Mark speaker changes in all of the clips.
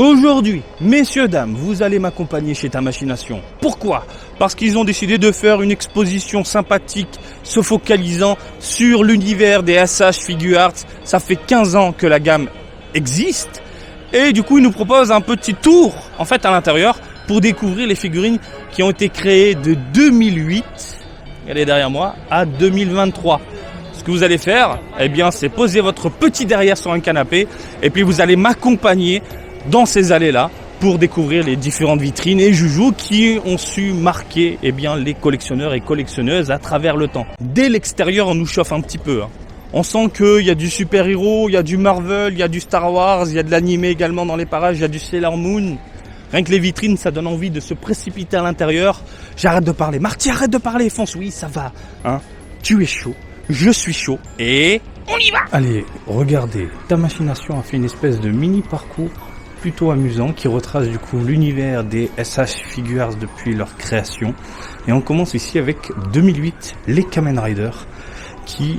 Speaker 1: Aujourd'hui, messieurs, dames, vous allez m'accompagner chez Tamachination. Pourquoi ? Parce qu'ils ont décidé de faire une exposition sympathique, se focalisant sur l'univers des SH Figuarts. Ça fait 15 ans que la gamme existe. Et du coup, ils nous proposent un petit tour, en fait, à l'intérieur, pour découvrir les figurines qui ont été créées de 2008, regardez derrière moi, à 2023. Ce que vous allez faire, eh bien, c'est poser votre petit derrière sur un canapé, et puis vous allez m'accompagner dans ces allées-là pour découvrir les différentes vitrines et joujoux qui ont su marquer les collectionneurs et collectionneuses à travers le temps. Dès l'extérieur, on nous chauffe un petit peu. On sent qu'il y a du super-héros, il y a du Marvel, il y a du Star Wars, il y a de l'animé également dans les parages, il y a du Sailor Moon. Rien que les vitrines, ça donne envie de se précipiter à l'intérieur. J'arrête de parler. Marty, arrête de parler, fonce. Oui, ça va. Tu es chaud, je suis chaud et on y va. Allez, regardez. Tamachination a fait une espèce de mini parcours plutôt amusant qui retrace du coup l'univers des SH Figuarts depuis leur création. Et on commence ici avec 2008, les Kamen Rider, qui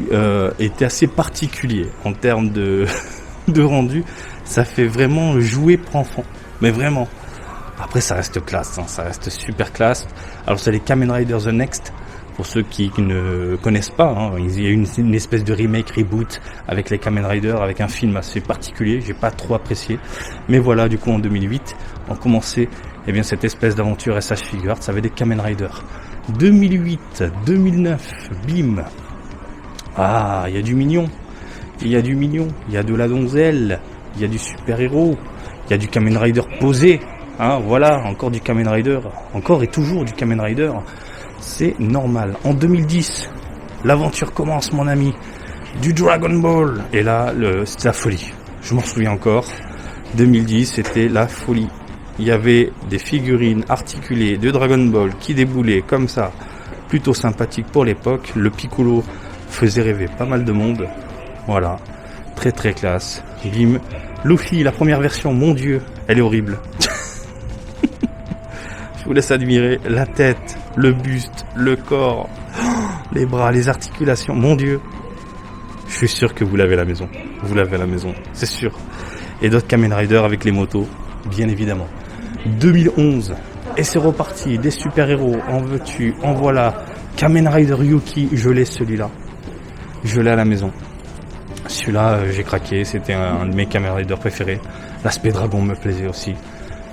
Speaker 1: était assez particulier en termes de rendu. Ça fait vraiment jouer pour enfants, mais vraiment. Après ça reste classe, ça reste super classe. Alors c'est les Kamen Rider The Next, pour ceux qui ne connaissent pas. Il y a une espèce de remake, reboot avec les Kamen Rider, avec un film assez particulier, j'ai pas trop apprécié. Mais voilà, du coup en 2008, on commençait cette espèce d'aventure SH Figuarts avec des Kamen Rider. 2008, 2009, bim. Ah, il y a du mignon, il y a de la donzelle, il y a du super-héros, il y a du Kamen Rider posé, voilà, encore du Kamen Rider, encore et toujours du Kamen Rider, c'est normal. En 2010, l'aventure commence, mon ami, du Dragon Ball, et là, c'était la folie, je m'en souviens encore, 2010, c'était la folie. Il y avait des figurines articulées de Dragon Ball qui déboulaient comme ça, plutôt sympathique pour l'époque, le Piccolo faisait rêver pas mal de monde. Voilà, très très classe. Bim. Luffy, la première version, mon Dieu, elle est horrible. Je vous laisse admirer la tête, le buste, le corps, les bras, les articulations, mon Dieu. Je suis sûr que vous l'avez à la maison. Vous l'avez à la maison, c'est sûr. Et d'autres Kamen Rider avec les motos, bien évidemment. 2011, et c'est reparti, des super-héros, en veux-tu, en voilà. Kamen Rider Yuki, je l'ai celui-là. Je l'ai à la maison. Celui-là, j'ai craqué. C'était un de mes Kamen Rider préférés. L'aspect dragon me plaisait aussi.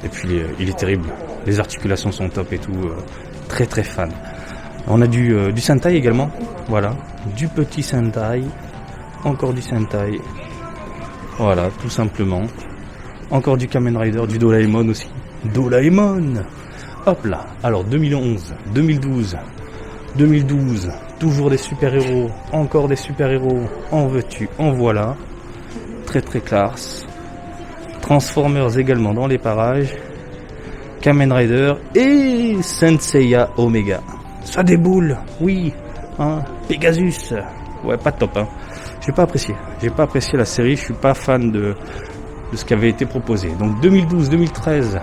Speaker 1: Et puis, il est terrible. Les articulations sont top et tout. Très très fan. On a du Sentai également. Voilà. Du petit Sentai. Encore du Sentai. Voilà, tout simplement. Encore du Kamen Rider, du Doraemon aussi. Doraemon. Hop là. Alors, 2011, 2012... 2012, toujours des super-héros, encore des super-héros, en veux-tu, en voilà, très très classe. Transformers également dans les parages, Kamen Rider et Senseiya Omega. Ça déboule, oui, Pegasus, ouais pas top, j'ai pas apprécié la série, je suis pas fan de ce qui avait été proposé. Donc 2012-2013,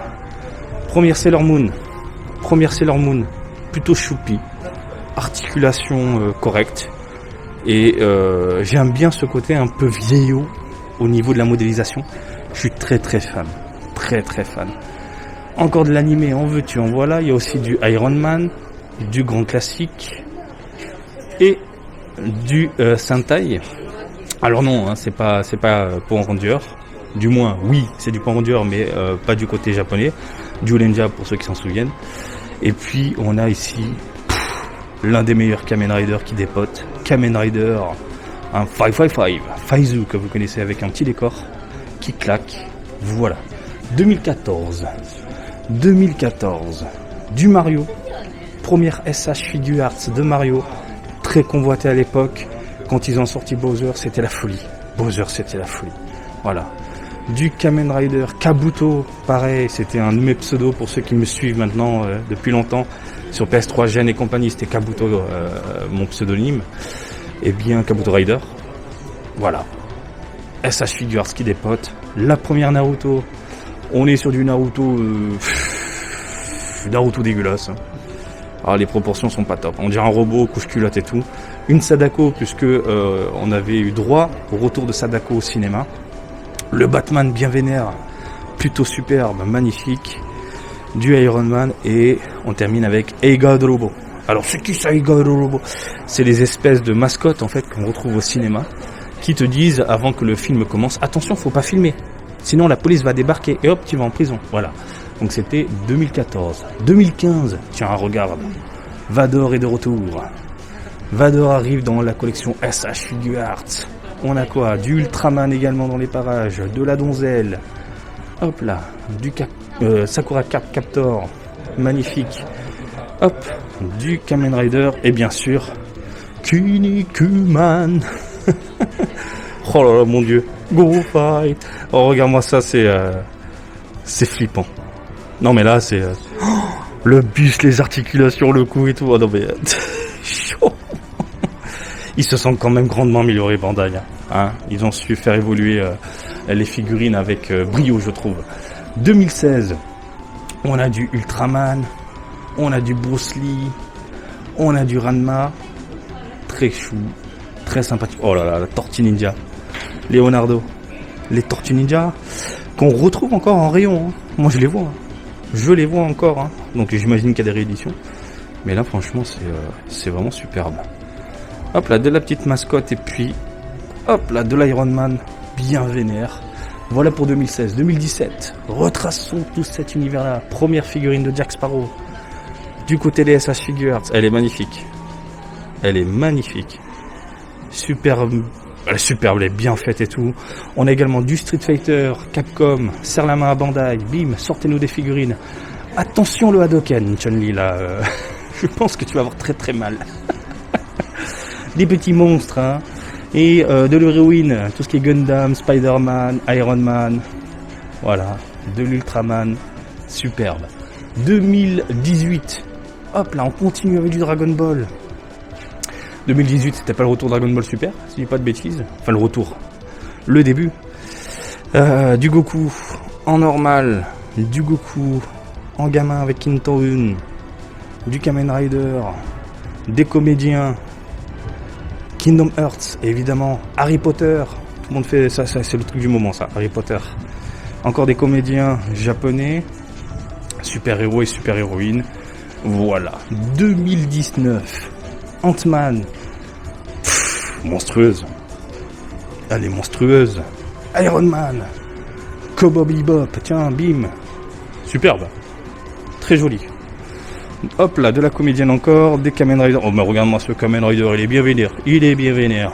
Speaker 1: première Sailor Moon, plutôt choupi. Articulation correcte et j'aime bien ce côté un peu vieillot au niveau de la modélisation. Je suis très très fan, encore de l'animé, en veux-tu, en voilà. Il y a aussi du Iron Man, du grand classique et du Sentai. Alors non, c'est pas Power Ranger, du moins oui c'est du Power Ranger, mais pas du côté japonais, du Olenja pour ceux qui s'en souviennent. Et puis on a ici l'un des meilleurs Kamen Rider qui dépote, Kamen Rider, un 555, Faizu que vous connaissez avec un petit décor qui claque, voilà. 2014, du Mario, première SH Figuarts de Mario, très convoité à l'époque, quand ils ont sorti Bowser, c'était la folie, voilà. Du Kamen Rider Kabuto, pareil, c'était un de mes pseudos pour ceux qui me suivent maintenant depuis longtemps. Sur PS3, Gen et compagnie, c'était Kabuto, mon pseudonyme. Et bien, Kabuto Rider. Voilà. SH Figuarts qui dépote. La première Naruto. On est sur du Naruto... Naruto dégueulasse. Les proportions sont pas top. On dirait un robot, couche-culotte et tout. Une Sadako, puisque on avait eu droit au retour de Sadako au cinéma. Le Batman bien vénère. plutôt superbe, magnifique. Du Iron Man et on termine avec Eiga Drobo. Alors c'est qui ça, Eiga Drobo? C'est les espèces de mascottes en fait qu'on retrouve au cinéma qui te disent avant que le film commence, attention, faut pas filmer, sinon la police va débarquer et hop, tu vas en prison. Voilà. Donc c'était 2014. 2015, tiens, regarde, Vador est de retour. Vador arrive dans la collection SH Figure Arts. On a quoi? Du Ultraman également dans les parages, de la Donzelle. Hop là, du Sakura Card Captor, magnifique. Hop, du Kamen Rider et bien sûr Kinnikuman. Oh là là, mon dieu, go fight. Oh, regarde-moi ça, c'est flippant. Non mais là c'est le buste, les articulations, le cou et tout. Oh non mais chaud. Ils se sont quand même grandement améliorés, Bandai. Hein, ils ont su faire évoluer les figurines avec brio, je trouve. 2016, on a du Ultraman, on a du Bruce Lee, on a du Ranma, très chou, très sympathique. Oh là là, la Tortue Ninja, Leonardo, les Tortues Ninja qu'on retrouve encore en rayon. Hein. Moi je les vois, je les vois encore. Hein. Donc j'imagine qu'il y a des rééditions, mais là franchement c'est vraiment superbe. Hop là, de la petite mascotte et puis hop là, de l'Iron Man bien vénère. Voilà pour 2016. 2017, retraçons tout cet univers-là. Première figurine de Jack Sparrow. Du côté des SH Figures, elle est magnifique. Elle est magnifique. Superbe, elle est superbe, elle est bien faite et tout. On a également du Street Fighter, Capcom, serre la main à Bandai, bim, sortez-nous des figurines. Attention le Hadoken, Chun-Li là, je pense que tu vas avoir très très mal. Des petits monstres, hein. Et de l'héroïne, tout ce qui est Gundam, Spider-Man, Iron Man, voilà, de l'Ultraman, superbe. 2018, hop là, on continue avec du Dragon Ball. 2018, c'était pas le retour Dragon Ball Super, si je dis pas de bêtises, enfin le retour, le début. Du Goku en normal, du Goku en gamin avec Kinto-un, du Kamen Rider, des comédiens, Kingdom Hearts, évidemment, Harry Potter, tout le monde fait ça, c'est le truc du moment ça, Harry Potter. Encore des comédiens japonais, super-héros et super-héroïnes, voilà. 2019, Ant-Man, monstrueuse, elle est monstrueuse, Iron Man, Cowboy Bebop, tiens, bim, superbe, très joli. Hop là, de la comédienne encore, des Kamen Rider. Oh mais regarde-moi ce Kamen Rider, il est bien vénère. Il est bien vénère.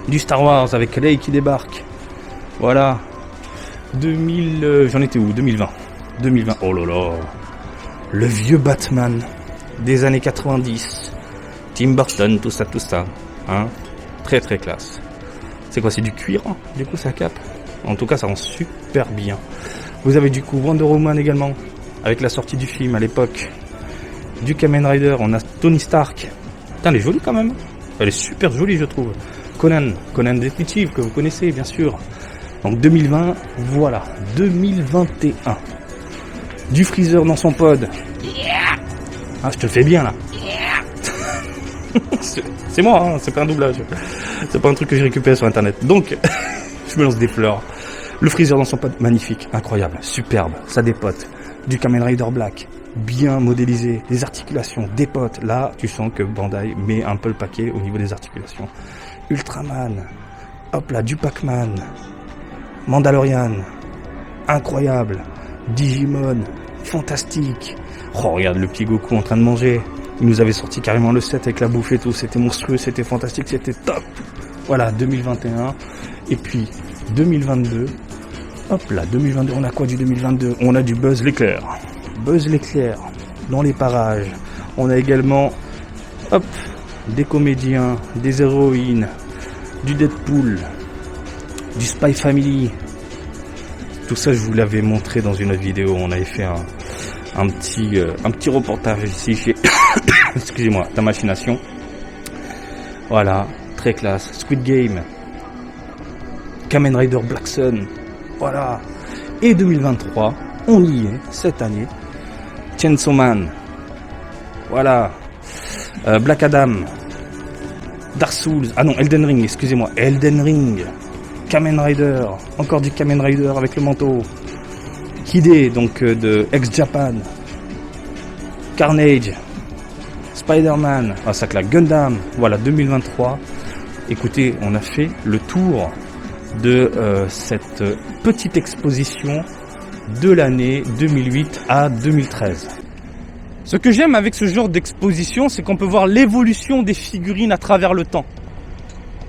Speaker 1: Du Star Wars avec Leia qui débarque. Voilà. 2000... j'en étais où? 2020. 2020. Oh là là. Le vieux Batman des années 90. Tim Burton, tout ça. Hein, très très classe. C'est quoi? C'est du cuir, hein, du coup ça cape. En tout cas ça rend super bien. Vous avez du coup Wonder Woman également. Avec la sortie du film à l'époque. Du Kamen Rider, on a Tony Stark. Putain, elle est jolie quand même. Elle est super jolie, je trouve. Conan Détective, que vous connaissez, bien sûr. Donc 2020, voilà. 2021. Du Freezer dans son pod. Ah, je te le fais bien, là. C'est moi, hein, c'est pas un doublage. C'est pas un truc que j'ai récupéré sur Internet. Donc, je me lance des fleurs. Le Freezer dans son pod, magnifique, incroyable, superbe, ça dépote. Du Kamen Rider Black. Bien modélisé, les articulations, des potes. Là, tu sens que Bandai met un peu le paquet au niveau des articulations. Ultraman, hop là, du Pac-Man, Mandalorian, incroyable, Digimon, fantastique. Oh, regarde le petit Goku en train de manger. Il nous avait sorti carrément le set avec la bouffe et tout. C'était monstrueux, c'était fantastique, c'était top. Voilà, 2021. Et puis, 2022. Hop là, 2022, on a quoi du 2022? On a du Buzz l'éclair. Buzz l'éclair dans les parages. On a également hop, des comédiens, des héroïnes, du Deadpool, du Spy Family. Tout ça je vous l'avais montré dans une autre vidéo. On avait fait un petit reportage ici chez excusez-moi, ta machination. Voilà, très classe. Squid Game, Kamen Rider Black Sun. Voilà. Et 2023, on y est cette année. Chainsaw Man, voilà, Black Adam, Dark Souls, ah non, Elden Ring, excusez-moi, Elden Ring, Kamen Rider, encore du Kamen Rider avec le manteau, Hide, donc de X-Japan, Carnage, Spider-Man, ça claque, Gundam, voilà 2023. Écoutez, on a fait le tour de cette petite exposition de l'année 2008 à 2013. Ce que j'aime avec ce genre d'exposition, c'est qu'on peut voir l'évolution des figurines à travers le temps.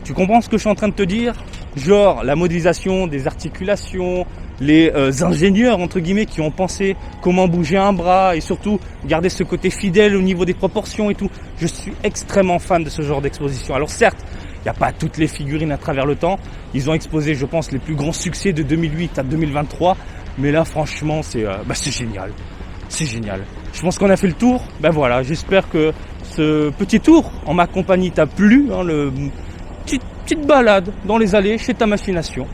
Speaker 1: Tu comprends ce que je suis en train de te dire? Genre la modélisation des articulations, les ingénieurs entre guillemets qui ont pensé comment bouger un bras et surtout garder ce côté fidèle au niveau des proportions et tout. Je suis extrêmement fan de ce genre d'exposition. Alors certes, il n'y a pas toutes les figurines à travers le temps. Ils ont exposé, je pense, les plus grands succès de 2008 à 2023. Mais là, franchement, c'est génial. C'est génial. Je pense qu'on a fait le tour. Ben voilà, j'espère que ce petit tour en ma compagnie t'a plu. Petite balade dans les allées chez Tamachination.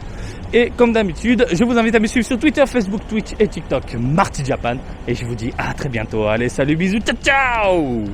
Speaker 1: Et comme d'habitude, je vous invite à me suivre sur Twitter, Facebook, Twitch et TikTok, Marty Japan. Et je vous dis à très bientôt. Allez, salut, bisous, ciao, ciao!